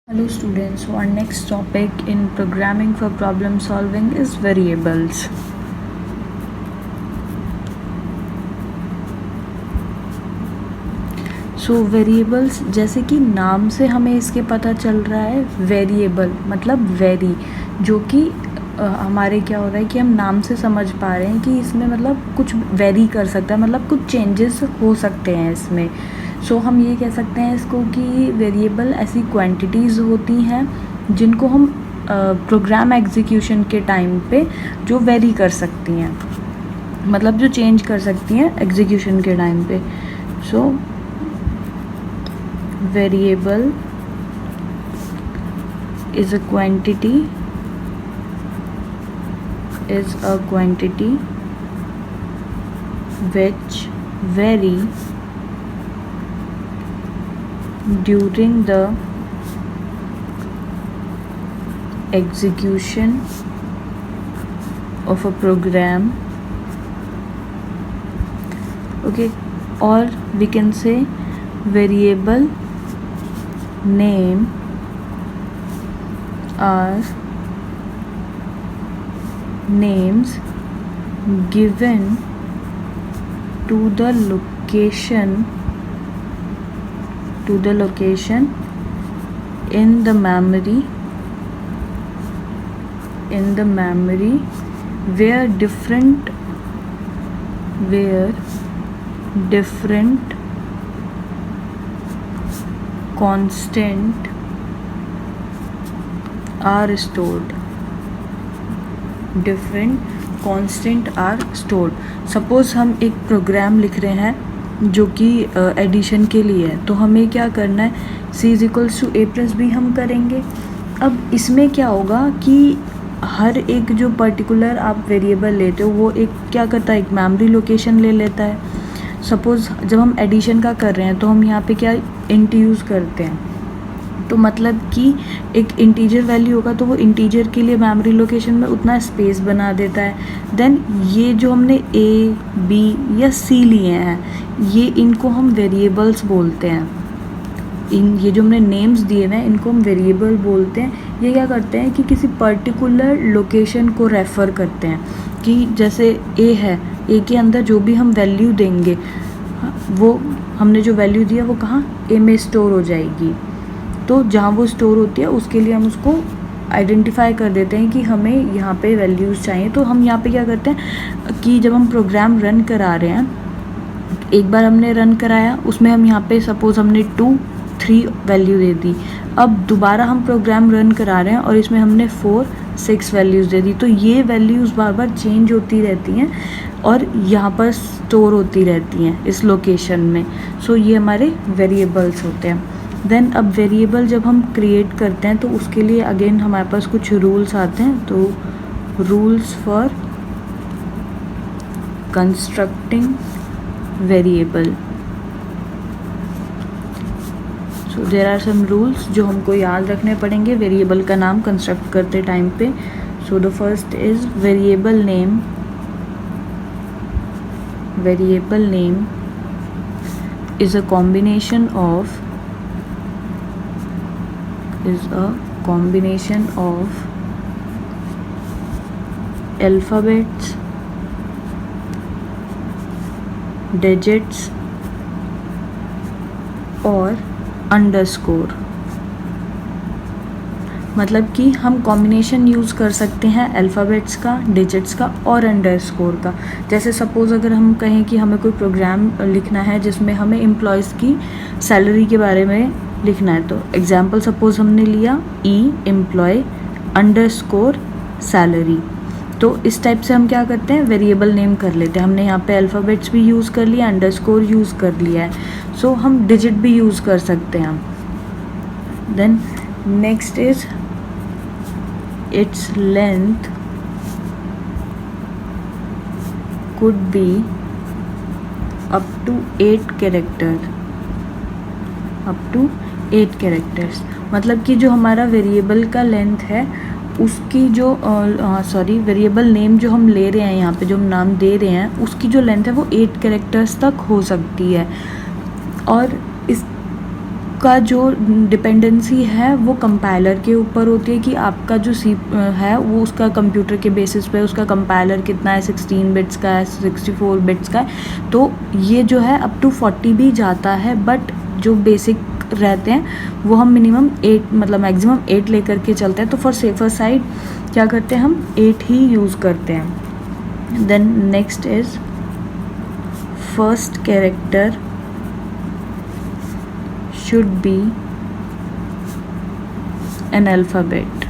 Hello students, so our next topic in programming for problem solving is variables. So variables जैसे कि नाम से हमें इसके पता चल रहा है वेरिएबल मतलब वेरी, जो कि हमारे क्या हो रहा है कि हम नाम से समझ पा रहे हैं कि इसमें मतलब कुछ वेरी कर सकता है, मतलब कुछ चेंजेस हो सकते हैं इसमें। सो हम ये कह सकते हैं इसको कि वेरिएबल ऐसी क्वांटिटीज़ होती हैं जिनको हम प्रोग्राम एग्जीक्यूशन के टाइम पे जो वेरी कर सकती हैं, मतलब जो चेंज कर सकती हैं एग्जीक्यूशन के टाइम पे। So variable is a quantity which vary during the execution of a program. Okay, or we can say variable name are names given to the location in the memory where different constant are stored. Suppose हम एक programme लिख रहे हैं जो कि addition के लिए है, तो हमें क्या करना है, c is equals to a plus b हम करेंगे। अब इसमें क्या होगा कि हर एक जो पर्टिकुलर आप वेरिएबल लेते हो वो एक क्या करता है, एक मेमोरी लोकेशन ले लेता है। सपोज़ जब हम एडिशन का कर रहे हैं तो हम यहाँ पे क्या इंट यूज़ करते हैं, तो मतलब कि एक इंटीजर वैल्यू होगा तो वो इंटीजर के लिए मेमोरी लोकेशन में उतना स्पेस बना देता है। देन ये जो हमने ए बी या सी लिए हैं, ये इनको हम वेरिएबल्स बोलते हैं। ये जो हमने नेम्स दिए हुए हैं इनको हम वेरिएबल बोलते हैं। ये क्या करते हैं कि किसी पर्टिकुलर लोकेशन को रेफ़र करते हैं, कि जैसे ए है, ए के अंदर जो भी हम वैल्यू देंगे वो हमने जो वैल्यू दिया वो कहाँ, ए में स्टोर हो जाएगी। तो जहाँ वो स्टोर होती है उसके लिए हम उसको आइडेंटिफाई कर देते हैं कि हमें यहाँ पे वैल्यूज़ चाहिए। तो हम यहाँ पे क्या करते हैं कि जब हम प्रोग्राम रन करा रहे हैं, एक बार हमने रन कराया, उसमें हम यहाँ पे सपोज़ हमने 2 3 वैल्यू दे दी। अब दोबारा हम प्रोग्राम रन करा रहे हैं और इसमें हमने 4 6 वैल्यूज़ दे दी। तो ये वैल्यूज़ बार बार चेंज होती रहती हैं और यहाँ पर स्टोर होती रहती हैं इस लोकेशन में। सो ये हमारे वेरिएबल्स होते हैं। देन अब वेरिएबल जब हम क्रिएट करते हैं तो उसके लिए अगेन हमारे पास कुछ रूल्स आते हैं। तो rules for constructing variable, so there are some rules जो हमको याद रखने पड़ेंगे वेरिएबल का नाम कंस्ट्रक्ट करते टाइम पे। So the first is variable name is a combination of alphabets, digits और अंडरस्कोर। मतलब कि हम कॉम्बिनेशन यूज़ कर सकते हैं अल्फ़ाबेट्स का, डिजिट्स का और अंडरस्कोर का। जैसे सपोज़ अगर हम कहें कि हमें कोई प्रोग्राम लिखना है जिसमें हमें एम्प्लॉयज़ की सैलरी के बारे में लिखना है, तो एग्जाम्पल सपोज़ हमने लिया एम्प्लॉय अंडरस्कोर सैलरी। तो इस टाइप से हम क्या करते हैं, वेरिएबल नेम कर लेते हैं। हमने यहाँ पे अल्फ़ाबेट्स भी यूज़ कर लिया, अंडरस्कोर यूज़ कर लिया है। सो हम डिजिट भी यूज़ कर सकते हैं। Then next is its length could be up to 8 characters. मतलब कि जो हमारा वेरिएबल का लेंथ है उसकी जो वेरिएबल नेम जो हम ले रहे हैं, यहाँ पे जो हम नाम दे रहे हैं, उसकी जो लेंथ है वो 8 कैरेक्टर्स तक हो सकती है। और आपका जो डिपेंडेंसी है वो कंपाइलर के ऊपर होती है कि आपका जो सी है वो उसका कंप्यूटर के बेसिस पे उसका कंपाइलर कितना है, 16 बिट्स का है, 64 बिट्स का है। तो ये जो है अप टू 40 भी जाता है, बट जो बेसिक रहते हैं वो हम मिनिमम 8 मतलब मैक्सिमम 8 लेकर के चलते हैं। तो फॉर सेफर साइड क्या करते हैं, हम 8 ही यूज़ करते हैं। Then next is first character should be an alphabet।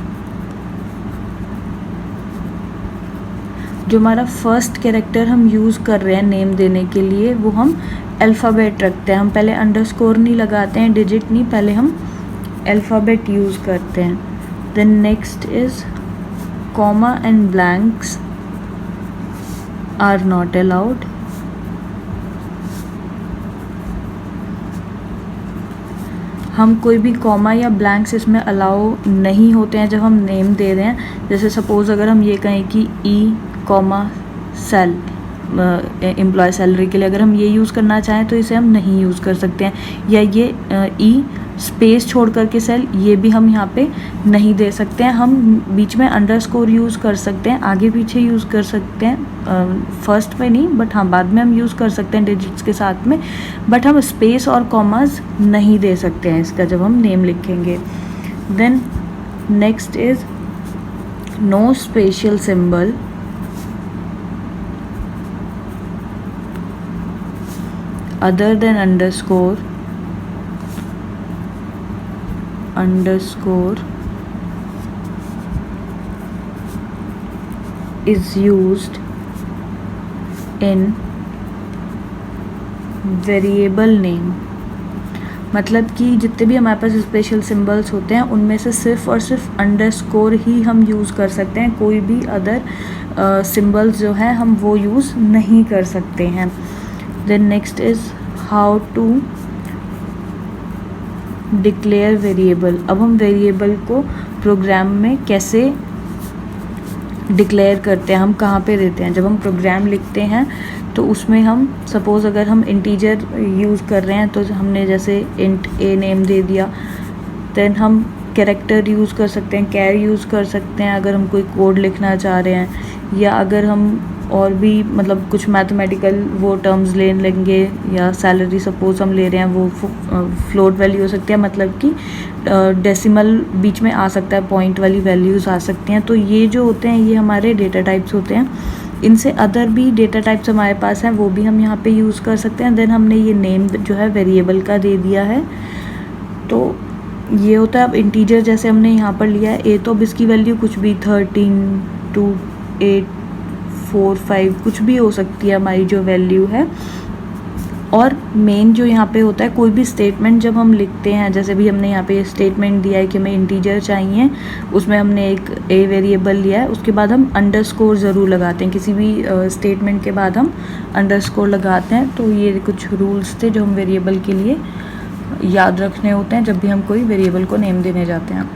जो हमारा फर्स्ट कैरेक्टर हम यूज़ कर रहे हैं नेम देने के लिए वो हम अल्फ़ाबेट रखते हैं। हम पहले अंडरस्कोर नहीं लगाते हैं, डिजिट नहीं, पहले हम अल्फ़ाबेट यूज़ करते हैं। Then next is comma and blanks are not allowed. हम कोई भी कॉमा या ब्लैंक्स इसमें अलाउ नहीं होते हैं जब हम नेम दे रहे हैं। जैसे सपोज़ अगर हम ये कहें कि ई कॉमा सेल एम्प्लॉय सैलरी के लिए अगर हम ये यूज़ करना चाहें तो इसे हम नहीं यूज़ कर सकते हैं। या ये ई स्पेस छोड़ करके सेल, ये भी हम यहाँ पे नहीं दे सकते हैं। हम बीच में अंडरस्कोर यूज़ कर सकते हैं, आगे पीछे यूज़ कर सकते हैं, फर्स्ट पे नहीं बट हाँ बाद में हम यूज़ कर सकते हैं डिजिट्स के साथ में, बट हम स्पेस और कॉमास नहीं दे सकते हैं इसका जब हम नेम लिखेंगे। Then next is no special symbol other than underscore is used in variable name। मतलब कि जितने भी हमारे पास स्पेशल सिंबल्स होते हैं उनमें से सिर्फ और सिर्फ अंडरस्कोर ही हम यूज़ कर सकते हैं, कोई भी अदर सिंबल्स जो है हम वो यूज़ नहीं कर सकते हैं। Then next is how to declare variable. अब हम वेरिएबल को प्रोग्राम में कैसे डिक्लेयर करते हैं, हम कहाँ पे देते हैं। जब हम प्रोग्राम लिखते हैं तो उसमें हम सपोज़ अगर हम इंटीजर यूज़ कर रहे हैं तो हमने जैसे इंट ए नेम दे दिया। देन हम कैरेक्टर यूज़ कर सकते हैं, कैर यूज़ कर सकते हैं अगर हम कोई कोड लिखना चाह रहे हैं, या अगर हम और भी मतलब कुछ मैथमेटिकल वो टर्म्स ले लेंगे, या सैलरी सपोज हम ले रहे हैं वो फ्लोट वैल्यू हो सकती है, मतलब कि डेसिमल बीच में आ सकता है, पॉइंट वाली वैल्यूज़ आ सकती हैं। तो ये जो होते हैं ये हमारे डेटा टाइप्स होते हैं। इनसे अदर भी डेटा टाइप्स हमारे पास हैं वो भी हम यहाँ पे यूज़ कर सकते हैं। देन हमने ये नेम जो है वेरिएबल का दे दिया है, तो ये होता है। अब इंटीजर जैसे हमने यहाँ पर लिया है ए, तो अब इसकी वैल्यू कुछ भी 13 2 8 4 5 कुछ भी हो सकती है हमारी जो वैल्यू है। और मेन जो यहाँ पे होता है कोई भी स्टेटमेंट जब हम लिखते हैं, जैसे भी हमने यहाँ पे स्टेटमेंट दिया है कि हमें इंटीजर चाहिए, उसमें हमने एक ए वेरिएबल लिया है, उसके बाद हम अंडरस्कोर ज़रूर लगाते हैं, किसी भी स्टेटमेंट के बाद हम अंडरस्कोर लगाते हैं। तो ये कुछ रूल्स थे जो हम वेरिएबल के लिए याद रखने होते हैं जब भी हम कोई वेरिएबल को नेम देने जाते हैं।